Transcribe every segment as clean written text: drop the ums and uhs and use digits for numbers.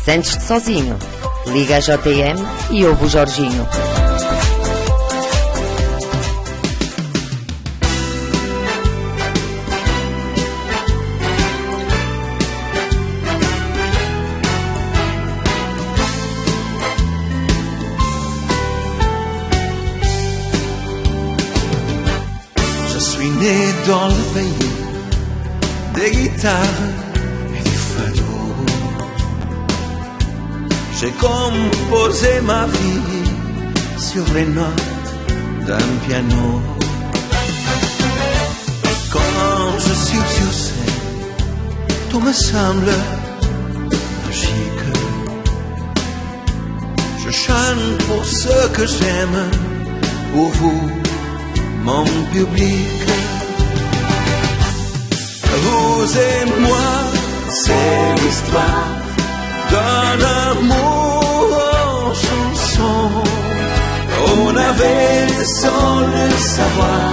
Sentes-te sozinho? Liga a JM e ouve o Jorginho. Je suis né dans le pays des guitares et du fado. J'ai composé ma vie sur les notes d'un piano. Quand je suis sur scène, tout me semble magique. Je chante pour ceux que j'aime, pour vous, mon public. Vous et moi, c'est l'histoire d'un amour en chanson. On avait, sans le savoir,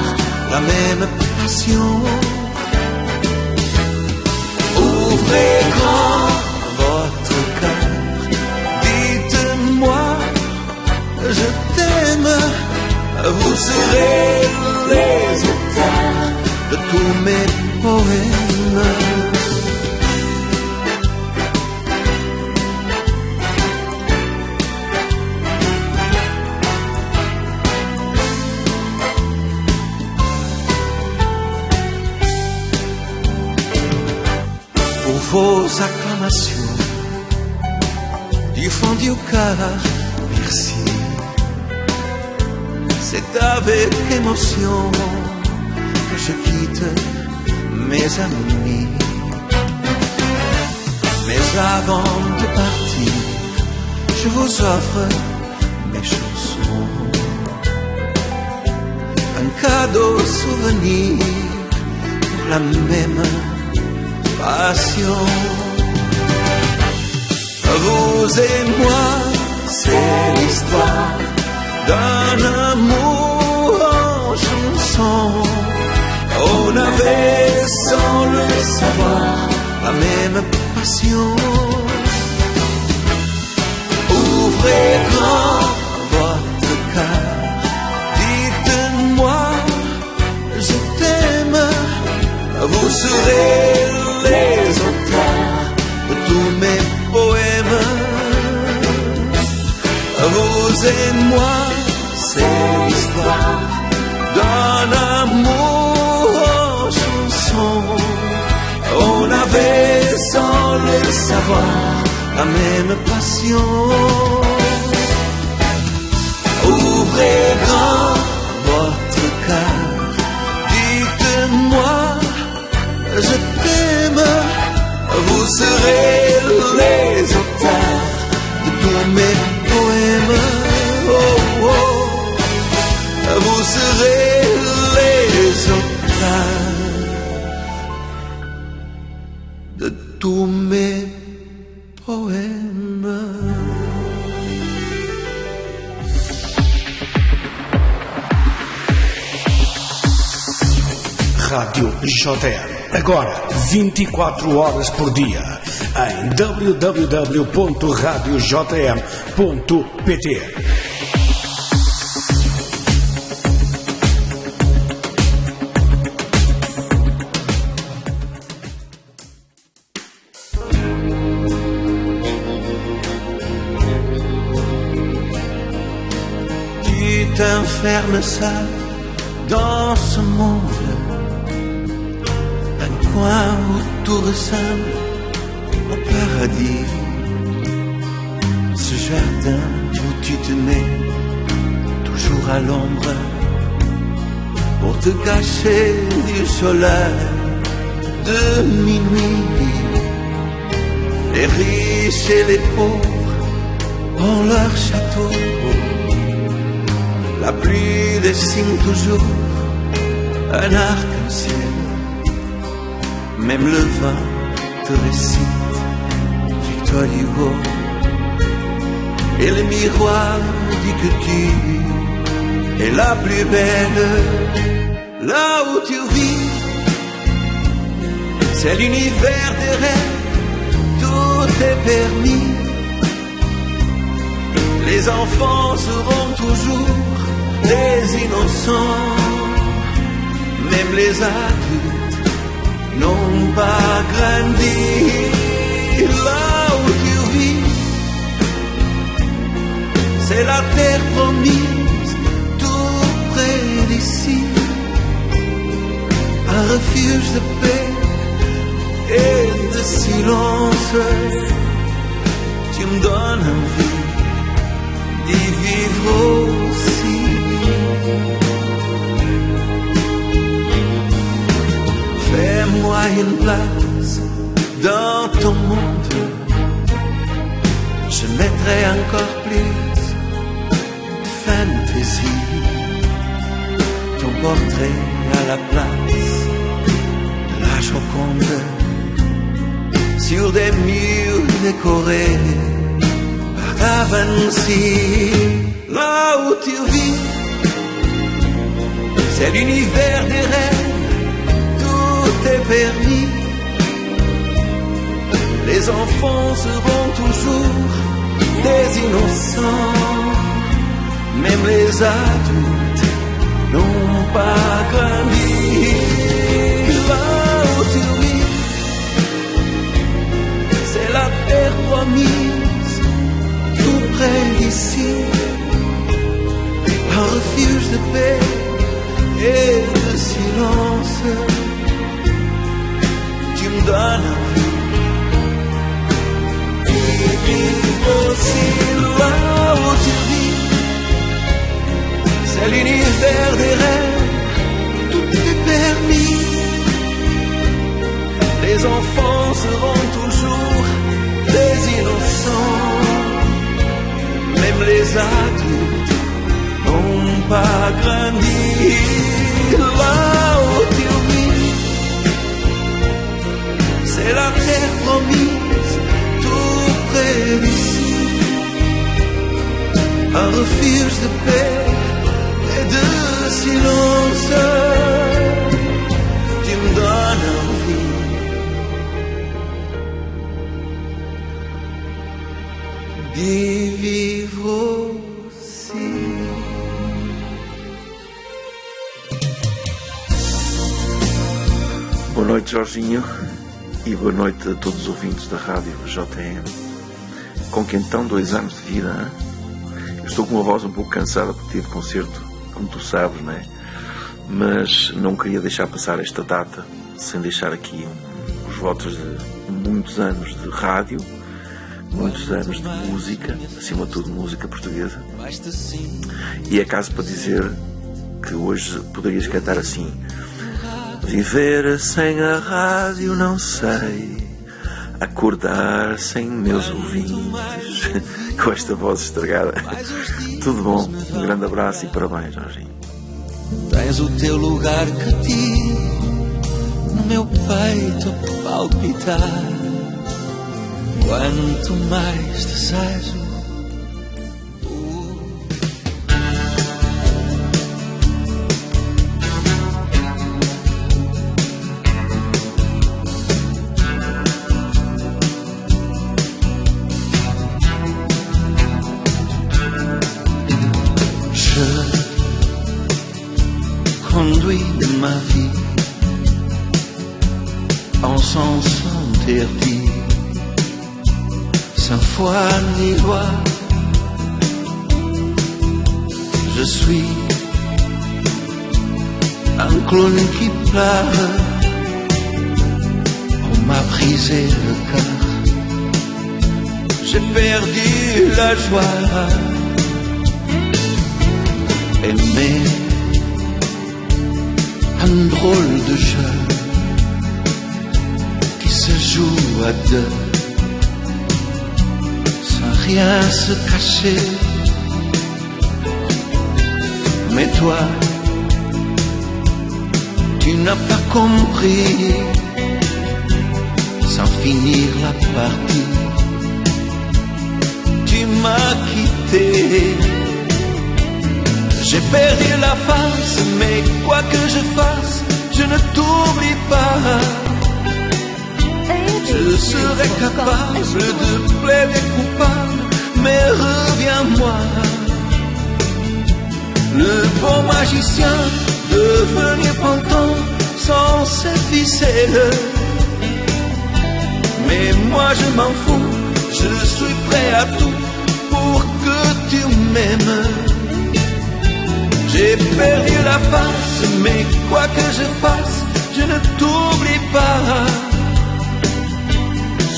la même passion. Ouvrez grand votre cœur, dites-moi, je t'aime. Vous serez les auteurs de tous mes poèmes. Pour vos acclamations du fond du cœur, merci. C'est avec émotion que je quitte mes amis. Mais avant de partir, je vous offre mes chansons. Un cadeau souvenir pour la même passion. Vous et moi, c'est l'histoire d'un amour en chanson. On avait, sans le savoir, la même passion. Ouvrez grand votre cœur, dites-moi, je t'aime. Vous serez les auteurs de tous mes poèmes. Vous et moi, c'est l'histoire d'un amour en chanson. On avait, sans le savoir, la même passion. Ouvrez grand votre cœur, dites-moi, je t'aime. Vous serez les auteurs de tous mes poèmes. Oh, oh. Vous serez les auteurs de tous mes poèmes. Rádio JM, agora 24 horas por dia, em www.radiojm.pt. Tu t'enfermes seul dans ce monde, un coin où tout ressemble au paradis. Ce jardin où tu te mets toujours à l'ombre pour te cacher du soleil de minuit. Les riches et les pauvres ont leur château. La pluie dessine toujours un arc-en-ciel. Même le vent te récite Victor Hugo. Et le miroir dit que tu es la plus belle. Là où tu vis, c'est l'univers des rêves. Tout est permis, Les enfants seront toujours des innocents, même les adultes n'ont pas grandi. Là où tu vis, c'est la terre promise, tout près d'ici, un refuge de paix et de silence. Tu me donnes envie d'y vivre aussi. Fais-moi une place dans ton monde, je mettrai encore plus de fantaisie, ton portrait à la place de la Joconde, sur des murs décorés par Da Vinci. Là où tu vis, c'est l'univers des rêves, tout est permis. Les enfants seront toujours des innocents, même les adultes n'ont pas grandi. Là où tu vis, c'est la terre promise, tout près d'ici, un refuge de paix et de silence. Tu me donnes envie aussi. Là où tu vis, c'est l'univers des rêves, tout est permis. Les enfants seront toujours des innocents, même les adultes n'ont pas grandi. Là où tu vis, c'est la terre promise, tout près d'ici, un refuge de paix et de silence. Tu me donnes envie d'y vivre aussi. Boa noite, Jorginho, e boa noite a todos os ouvintes da rádio JM. Com que então 2 anos de vida, hein? Eu estou com uma voz um pouco cansada porque tive concerto, como tu sabes, não é? Mas não queria deixar passar esta data sem deixar aqui os votos de muitos anos de rádio, muitos anos de música, acima de tudo música portuguesa. E é caso para dizer que hoje poderias cantar assim: viver sem a rádio não sei, acordar sem meus ouvintes. Com esta voz estragada. Tudo bom, um grande abraço e parabéns, Jorginho. Tens o teu lugar cativo no meu peito a palpitar. Quanto mais desejo, ma vie en sens interdit, sans foi ni loi. Je suis un clown qui pleure. On m'a brisé le cœur, j'ai perdu la joie. Aimer un drôle de jeu qui se joue à deux, sans rien se cacher. Mais toi, tu n'as pas compris, sans finir la partie, tu m'as quitté. J'ai perdu la face, mais quoi que je fasse, je ne t'oublie pas. Je serai capable de plaider coupable, mais reviens-moi. Le bon magicien devenu pantin sans ses ficelles. Mais moi je m'en fous, je suis prêt à tout pour que tu m'aimes. J'ai perdu la face, mais quoi que je fasse, je ne t'oublie pas.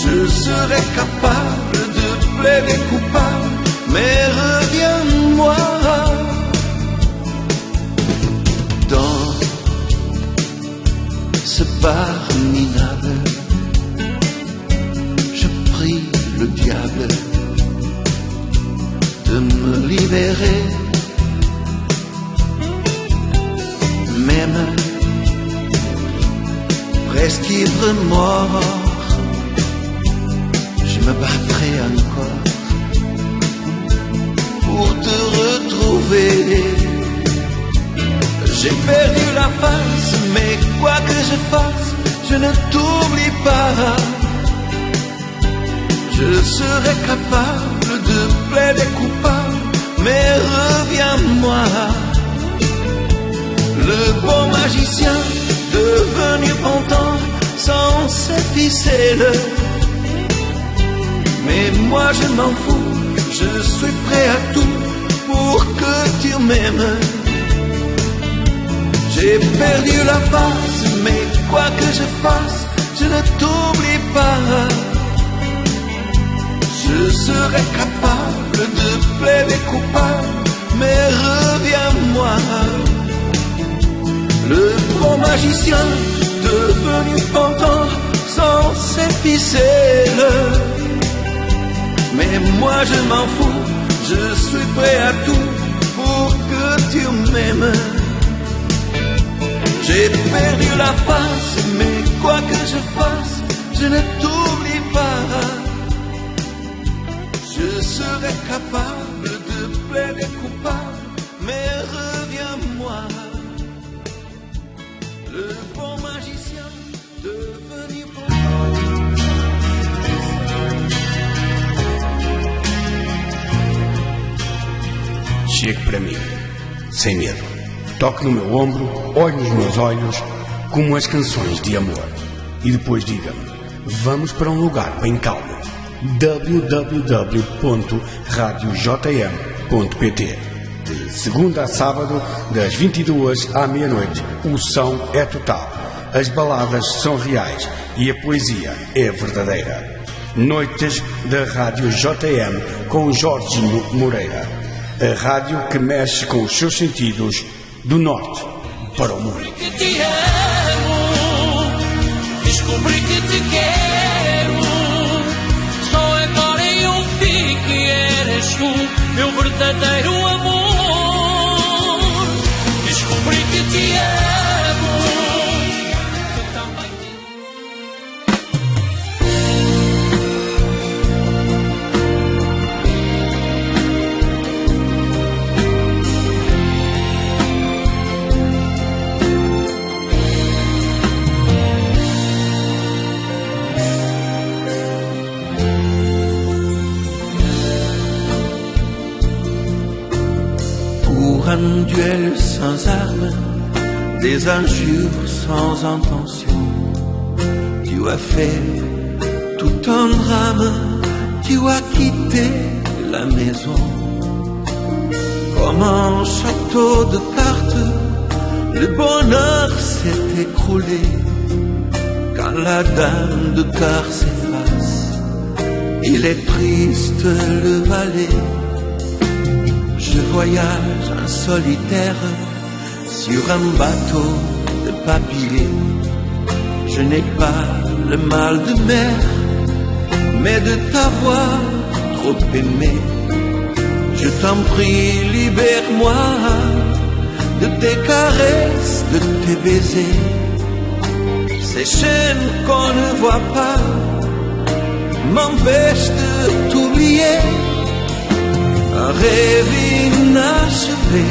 Je serai capable de plaider coupable, mais reviens-moi. Dans ce bar minable, je prie le diable de me libérer. Même presque ivre mort, je me battrai encore pour te retrouver. J'ai perdu la face, mais quoi que je fasse, je ne t'oublie pas. Je serai capable de plaider coupable, mais reviens-moi. Le bon magicien devenu pantin sans ses ficelles. Mais moi je m'en fous, je suis prêt à tout pour que tu m'aimes. J'ai perdu la face, mais quoi que je fasse, je ne t'oublie pas. Je serai capable de plaider coupable, mais reviens-moi. Le bon magicien devenu pantin sans ses ficelles. Mais moi je m'en fous, je suis prêt à tout pour que tu m'aimes. J'ai perdu la face, mais quoi que je fasse, je ne t'oublie pas. Je serai capable de plaider coupable, mais reviens-moi. Le bon magicien devenu Chegue para mim, sem medo. Toque no meu ombro, olhe nos meus olhos, como as canções de amor. E depois diga-me, vamos para um lugar bem calmo. www.radiojm.pt. De segunda a sábado, das 22 à meia-noite, o som é total. As baladas são reais e a poesia é verdadeira. Noites da Rádio JM com Jorginho Moreira. A rádio que mexe com os seus sentidos do norte para o mundo. Que te amo, descobri que te quero. Só agora eu vi que eras tu, meu verdadeiro amor. Descobri que te amo, que também un duel sans armes, des injures sans intention. Tu as fait tout un drame, tu as quitté la maison. Comme un château de cartes, le bonheur s'est écroulé. Quand la dame de cœur s'efface, il est triste le valet. Je voyage en solitaire sur un bateau de papier. Je n'ai pas le mal de mer, mais de t'avoir trop aimé. Je t'en prie, libère-moi de tes caresses, de tes baisers. Ces chaînes qu'on ne voit pas m'empêchent de t'oublier. Un rêve inachevé,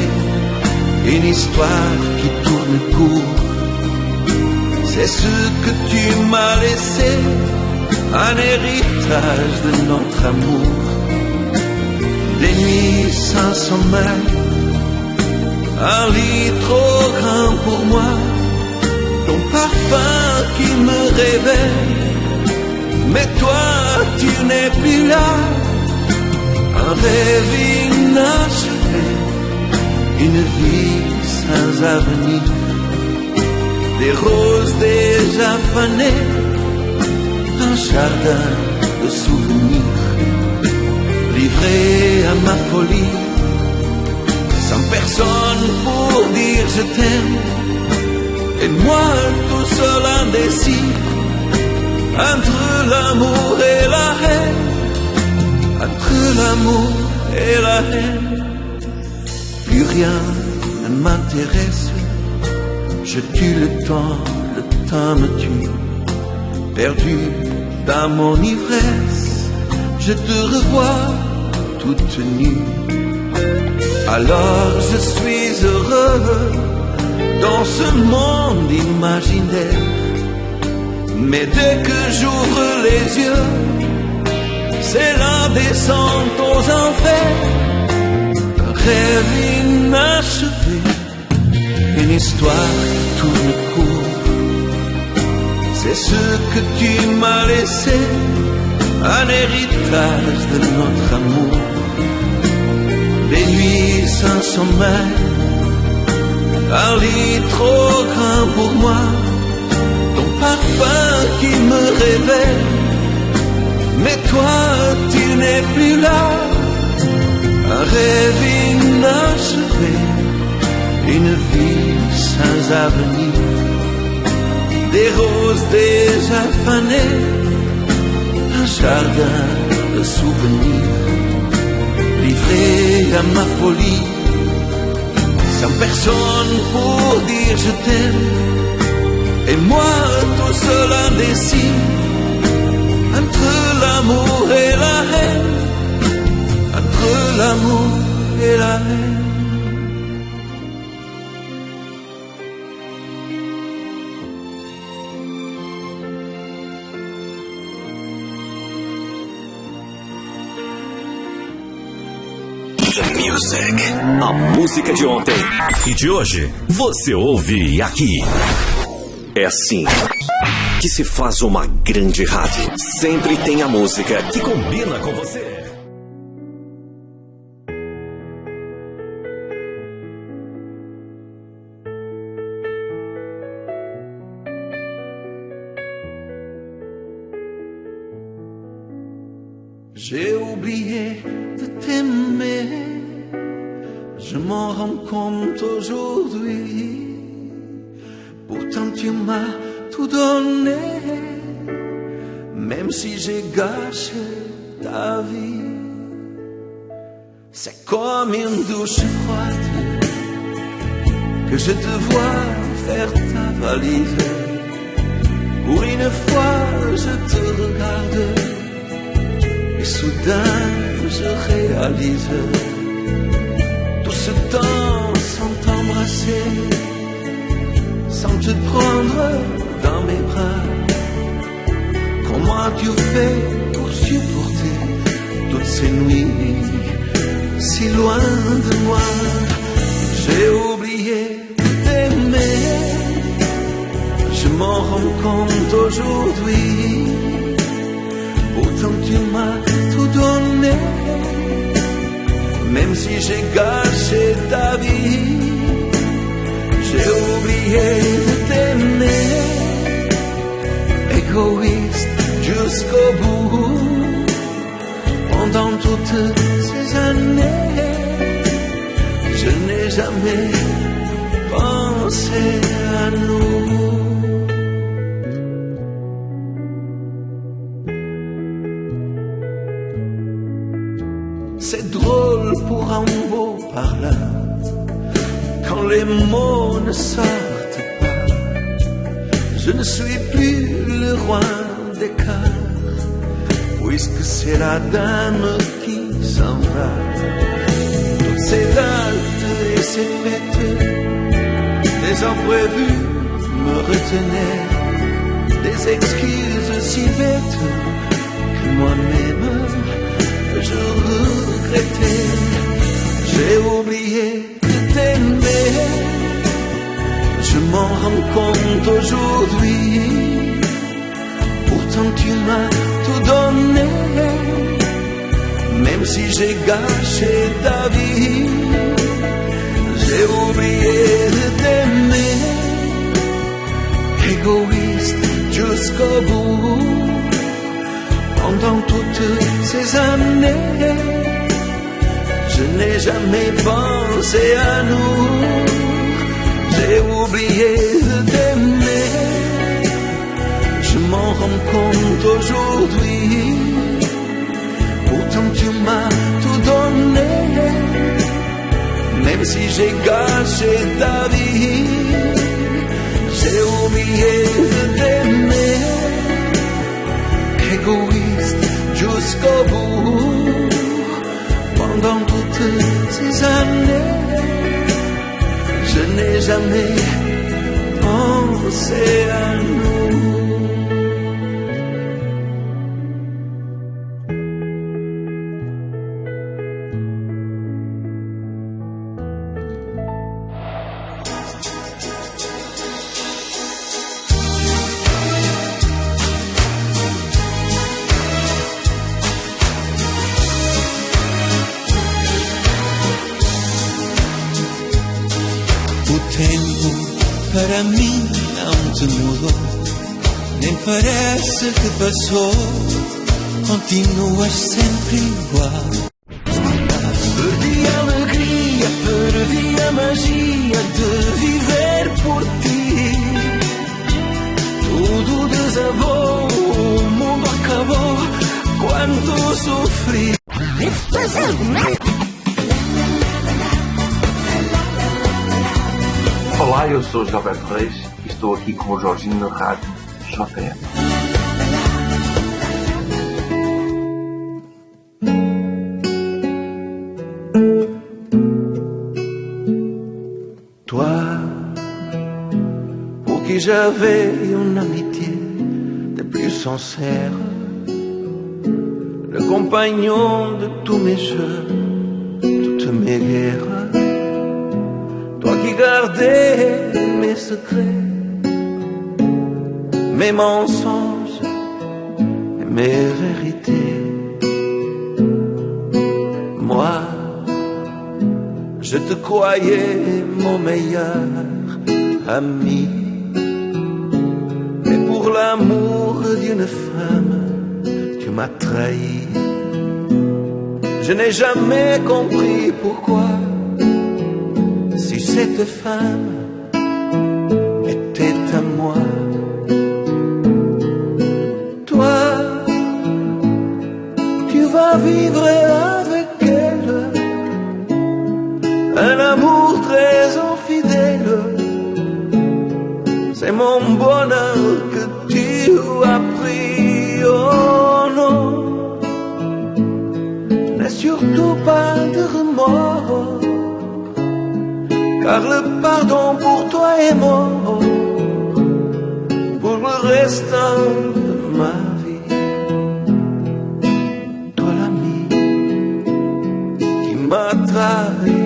une histoire qui tourne court. C'est ce que tu m'as laissé, un héritage de notre amour. des nuits sans sommeil, un lit trop grand pour moi, ton parfum qui me réveille. Mais toi, tu n'es plus là, un rêve inachevé, une vie sans avenir, des roses déjà fanées, un jardin de souvenirs, livré à ma folie, sans personne pour dire je t'aime, et moi tout seul indécis, entre l'amour et la haine, entre l'amour et la haine, plus rien ne m'intéresse, je tue le temps me tue, perdu dans mon ivresse, je te revois toute nue. Alors je suis heureux dans ce monde imaginaire, mais dès que j'ouvre les yeux, c'est la descente aux enfers, un rêve inachevé, une histoire qui tourne court. C'est ce que tu m'as laissé, un héritage de notre amour. Des nuits sans sommeil, un lit trop grand pour moi, ton parfum qui me réveille. Mais toi, tu n'es plus là, un rêve inachevé, une vie sans avenir, des roses déjà fanées, un jardin de souvenirs, livré à ma folie, sans personne pour dire je t'aime, et moi tout seul indécis, entre l'amour et la haine, entre l'amour et la haine. Music. A música de ontem e de hoje você ouve aqui. É assim que se faz uma grande rádio. Sempre tem a música que combina com você. J'ai oublié de t'aimer, je m'en rends compte aujourd'hui. Pourtant tu m'as tout donné, même si j'ai gâché ta vie. C'est comme une douche froide que je te vois faire ta valise. Pour une fois je te regarde, et soudain je réalise tout ce temps sans t'embrasser, sans te prendre dans mes bras. Comment tu fais pour supporter toutes ces nuits si loin de moi? J'ai oublié d'aimer, je m'en rends compte aujourd'hui. Pourtant tu m'as tout donné, même si j'ai gâché ta vie. J'ai oublié de t'aimer, égoïste jusqu'au bout. Pendant toutes ces années, je n'ai jamais pensé à nous. C'est drôle pour un beau parler, quand les mots ne sortent pas. Je ne suis plus le roi des cœurs, puisque c'est la dame qui s'en va. Toutes ces dates et ces fêtes, des imprévus me retenaient, des excuses si bêtes que moi-même je regrettais. aujourd'hui. Pourtant tu m'as tout donné, même si j'ai gâché ta vie. J'ai oublié de t'aimer, égoïste jusqu'au bout. Pendant toutes ces années, je n'ai jamais pensé à nous. J'ai oublié de t'aimer, je m'en rends compte aujourd'hui. Pourtant tu m'as tout donné, même si j'ai gâché ta vie. J'ai oublié de t'aimer, égoïste jusqu'au bout. Pendant toutes ces années, je n'ai jamais pensé à nous. Para mim não te mudou, nem parece que passou, continuas sempre igual. Perdi a alegria, perdi a magia de viver por ti. Tudo desabou, o mundo acabou, quanto sofri. Olá, eu sou Gilberto Reis e estou aqui com o Jorginho na rádio JM. Toi, pour qui j'avais une amitié des plus sincères, le compagnon de tous mes jeux, toutes mes guerres. Toi qui gardais mes secrets, mes mensonges et mes vérités. Moi, je te croyais mon meilleur ami, mais pour l'amour d'une femme, tu m'as trahi. Je n'ai jamais compris pourquoi, si cette femme était à moi. Toi, tu vas vivre avec elle un amour très infidèle. C'est mon bonheur que tu as pris. Oh non, n'aie surtout pas de remords, car le pardon pour toi est mort pour le restant de ma vie. Toi l'ami qui m'a trahi,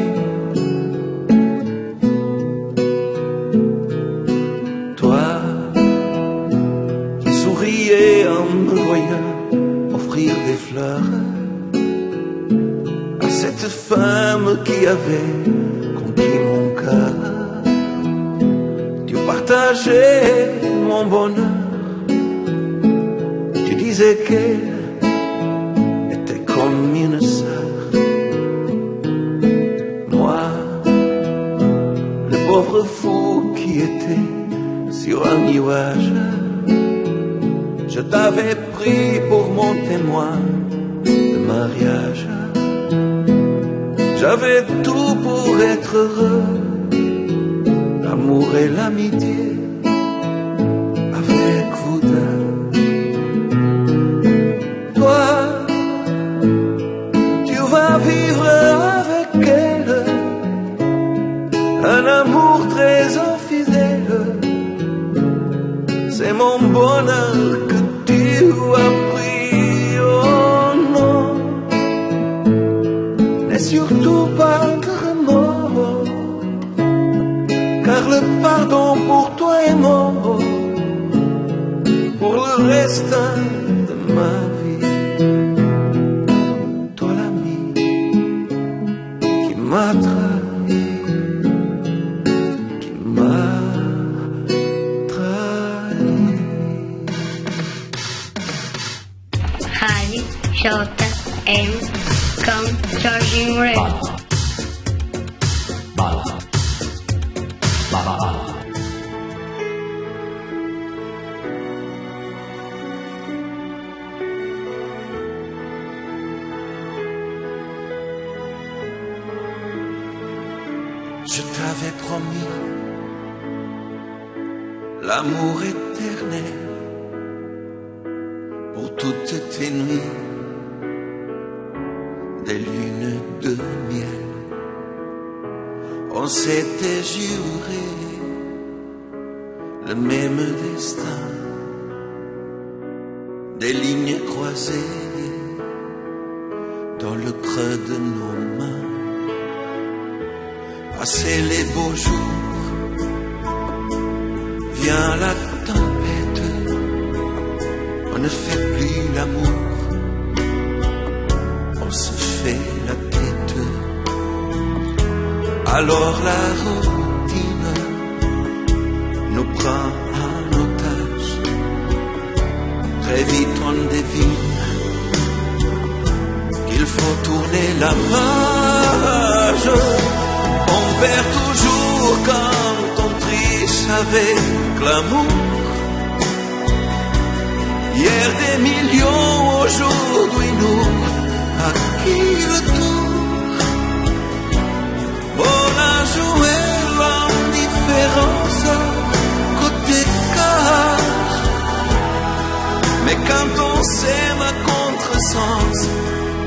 toi qui souriais en me voyant offrir des fleurs à cette femme qui avait mon cœur. Tu partageais mon bonheur, tu disais qu'elle était comme une sœur. Moi, le pauvre fou qui était sur un nuage, je t'avais pris pour mon témoin de mariage. J'avais tout pour être heureux, l'amour et l'amitié avec vous deux. Toi, tu vas vivre avec elle un amour très infidèle. C'est mon bonheur que tu as pris. Oh non, surtout pas de remords, car le pardon pour toi est mort restant de ma vie. Toi l'ami qui m'a trahi, qui m'a trahi. Rádio JM com Jorginho Moreira. Je t'avais promis l'amour éternel pour toutes tes nuits, des lunes de miel. On s'était juré le même destin, des lignes croisées dans le creux de nos mains. Passer les beaux jours, vient la tempête, on ne fait plus l'amour, on se fait la tête. Alors la routine nous prend en otage, très vite on devine qu'il faut tourner la page. On perd toujours quand on triche avec l'amour. Hier des millions, aujourd'hui nous, à qui le tour? On a joué l'indifférence côté car. Mais quand on s'aime à contresens,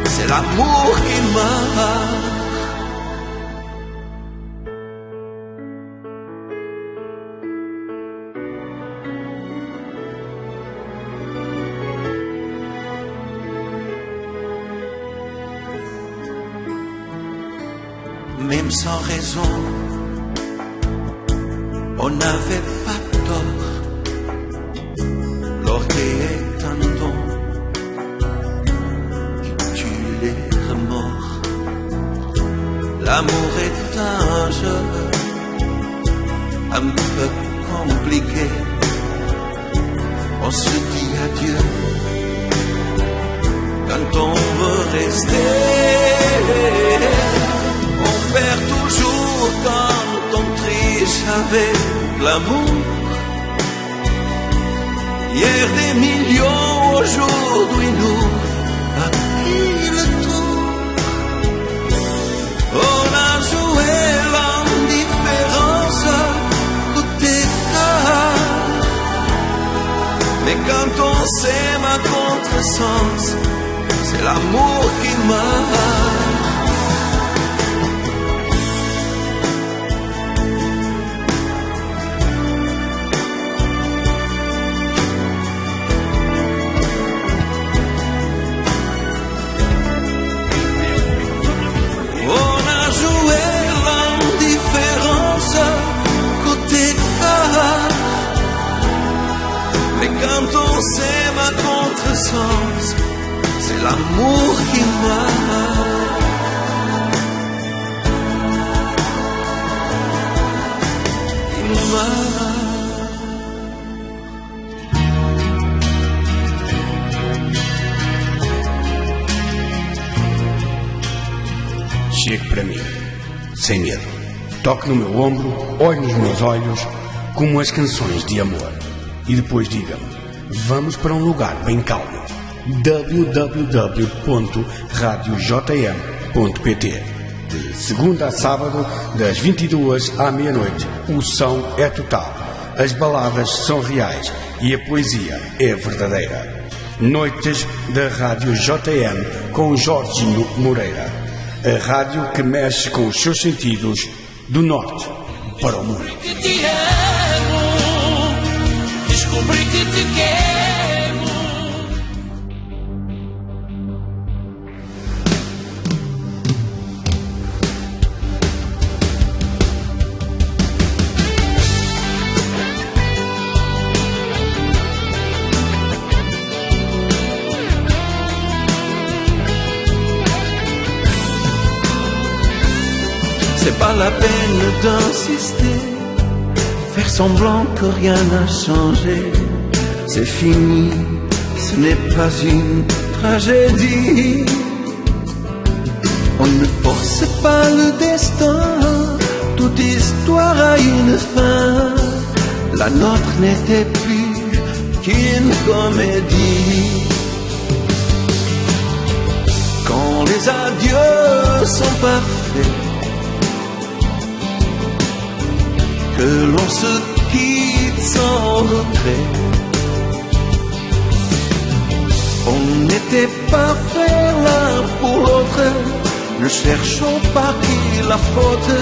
c'est l'amour qui marche. Même sans raison, on n'avait pas tort. L'orgueil est un don qui tue les remords. L'amour est un jeu un peu compliqué. On se dit adieu quand on veut rester. On perd toujours quand on triche avec l'amour. Hier des millions, aujourd'hui nous, à qui le tour? On a joué l'indifférence côté car. Mais quand on s'aime à contresens, c'est l'amour qui marche. Quand on s'aime à contresens, c'est l'amour qui marche. Qui marche. Chegue para mim, sem medo. Toque no meu ombro, olhe nos meus olhos, como as canções de amor. E depois diga-me, vamos para um lugar bem calmo. www.radiojm.pt. De segunda a sábado, das 22 à meia-noite, o som é total. As baladas são reais e a poesia é verdadeira. Noites da Rádio JM com Jorginho Moreira. A rádio que mexe com os seus sentidos do norte para o mundo. Descobri que te quero. c'est pas la peine d'insister, faire semblant que rien n'a changé. C'est fini, ce n'est pas une tragédie. On ne force pas le destin, toute histoire a une fin. La nôtre n'était plus qu'une comédie. Quand les adieux sont parfaits, que l'on se quitte sans regret, on n'était pas fait l'un pour l'autre. Ne cherchons pas qui la faute,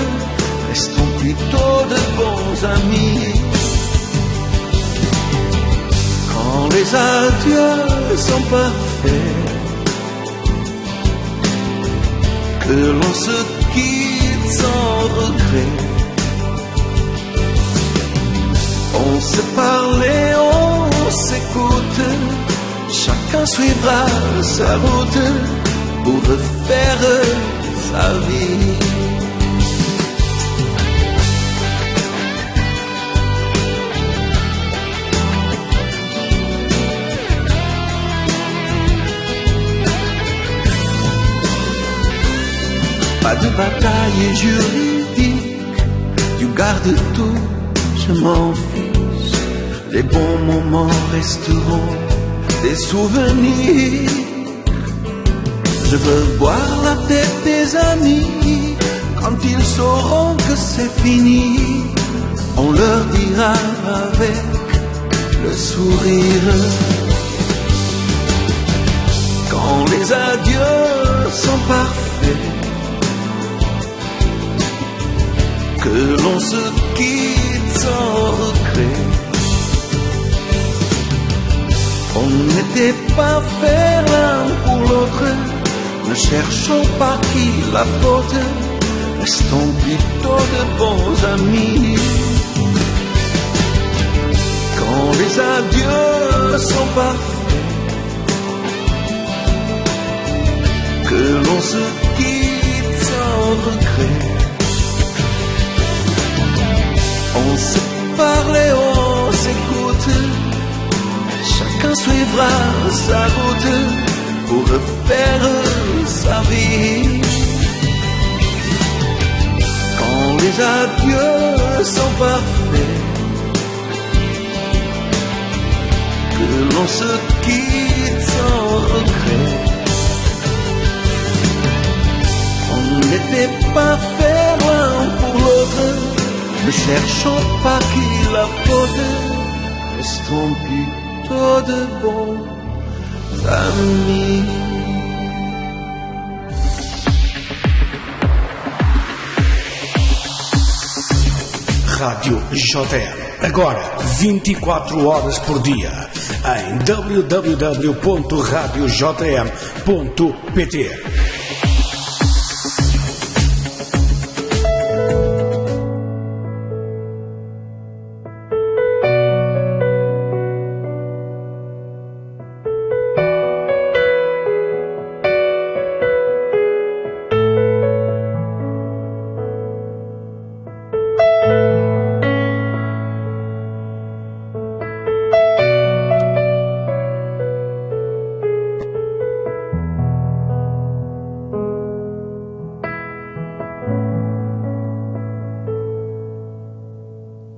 restons plutôt de bons amis. Quand les adieux sont parfaits, que l'on se quitte sans regret, on se parle et on s'écoute, chacun suivra sa route pour refaire sa vie. Pas de bataille juridique, tu gardes tout, je m'en fiche. Les bons moments resteront des souvenirs. Je veux voir la tête des amis quand ils sauront que c'est fini. On leur dira avec le sourire. Quand les adieux sont parfaits, que l'on se quitte sans regret, on n'était pas fait l'un pour l'autre. Ne cherchons pas qui la faute, restons plutôt de bons amis. Quand les adieux sont parfaits, que l'on se quitte sans regret, on se parle et on s'écoute, chacun suivra sa route pour refaire sa vie. Quand les adieux sont parfaits, que l'on se quitte sans regret, on n'était pas fait l'un pour l'autre. Ne cherchons pas qui la faute, restons plutôt de bons amis. Rádio JM, agora 24 horas por dia, em www.radiojm.pt.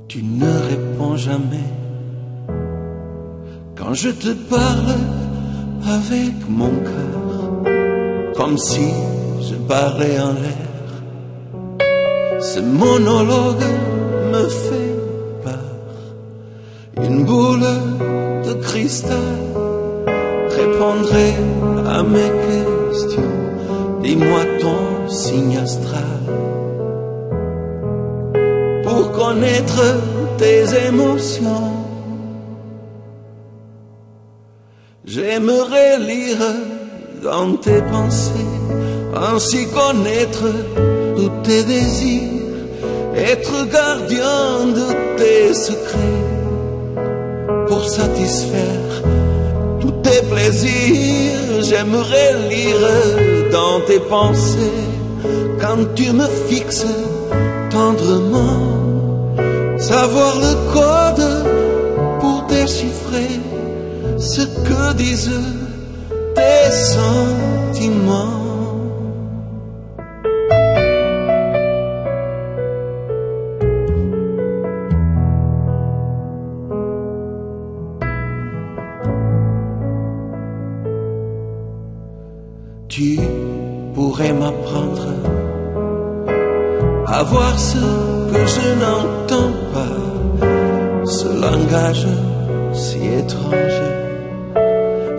Tu ne réponds jamais quand je te parle avec mon cœur, comme si je parlais en l'air. Ce monologue me fait peur. Une boule de cristal répondrait à mes questions. Dis-moi ton signe astral pour connaître tes émotions. J'aimerais lire dans tes pensées, ainsi connaître tous tes désirs, être gardien de tes secrets, pour satisfaire tous tes plaisirs. J'aimerais lire dans tes pensées, quand tu me fixes tendrement. Savoir le code pour déchiffrer ce que disent tes sentiments. Tu pourrais m'apprendre à voir ce que je n'entends pas, ce langage si étrange,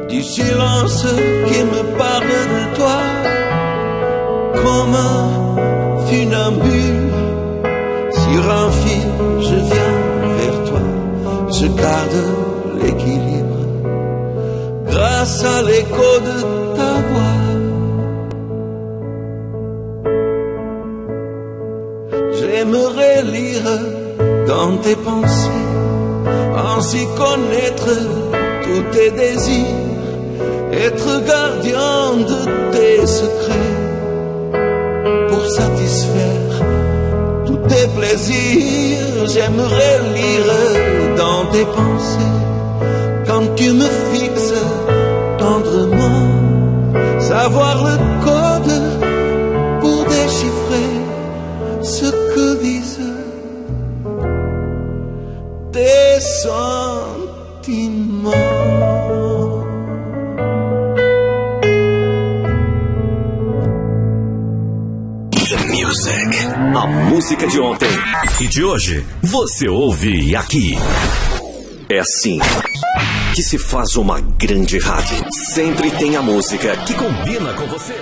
du silence qui me parle de toi, comme un funambule. Sur un fil, je viens vers toi, je garde l'équilibre grâce à l'écho de ta voix. J'aimerais lire dans tes pensées, ainsi connaître tous tes désirs, être gardien de tes secrets, pour satisfaire tous tes plaisirs. J'aimerais lire dans tes pensées, quand tu me fixes tendrement, savoir le code pour déchiffrer ce que disent tes sentiments. The Music. A música de ontem e de hoje você ouve aqui. É assim que se faz uma grande rádio. Sempre tem a música que combina com você.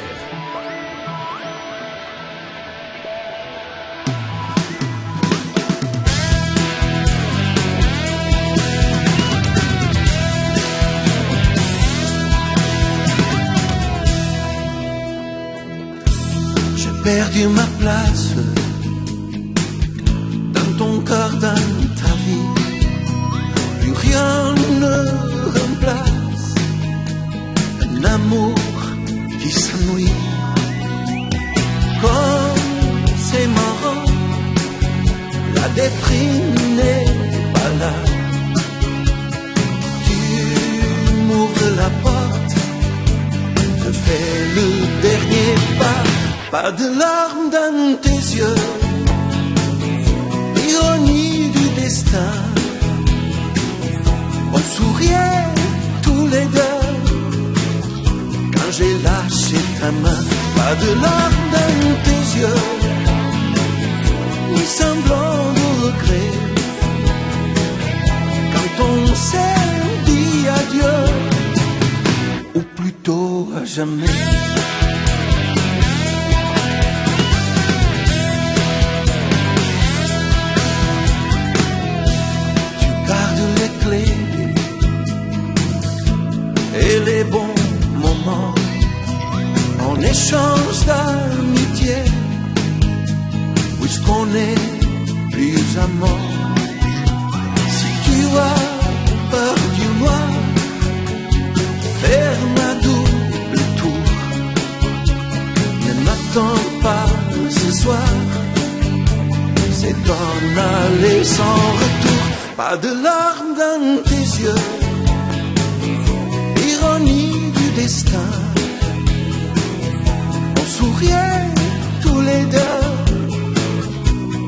Perdu ma place dans ton cœur, dans ta vie. Plus rien ne remplace un amour qui s'ennuie. Comme c'est marrant, la déprime n'est pas là. Tu m'ouvres la porte, je fais le dernier pas. Pas de larmes dans tes yeux, ironie du destin. On souriait tous les deux quand j'ai lâché ta main. Pas de larmes dans tes yeux, ni semblant de regret. Quand on s'est dit adieu, ou plutôt à jamais. Et les bons moments en échange d'amitié, puisqu'on est plus amants. Si tu as peur du noir, ferme à double tour. Ne m'attends pas ce soir, c'est en aller sans retour. Pas de larmes dans tes yeux, ironie du destin. On souriait tous les deux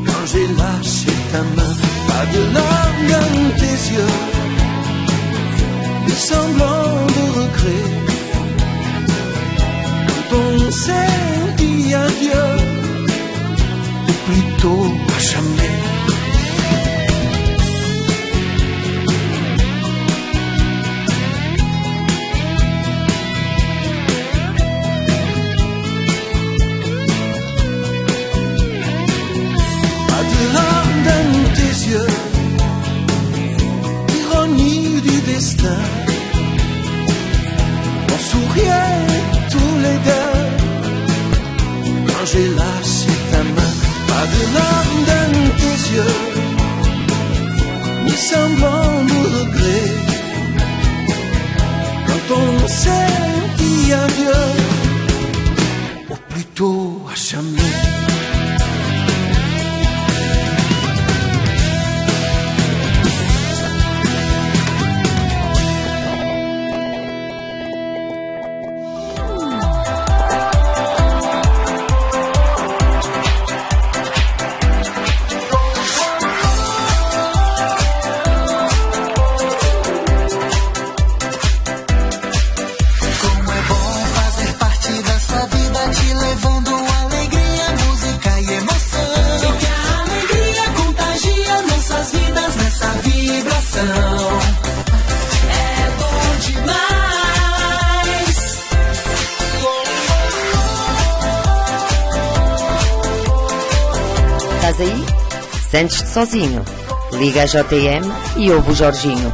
quand j'ai lâché ta main. Pas de larmes dans tes yeux, ni semblant de regret. Quand on s'est dit adieu, ou plutôt à jamais. Ironie du destin. On souriait tous les deux quand j'ai lâché ta main. Pas de larmes dans tes yeux, ni semblant de regret. Quand on s'est dit adieu, ou plutôt à Chame. Estás aí? Sentes-te sozinho? Liga a JM e ouve o Jorginho.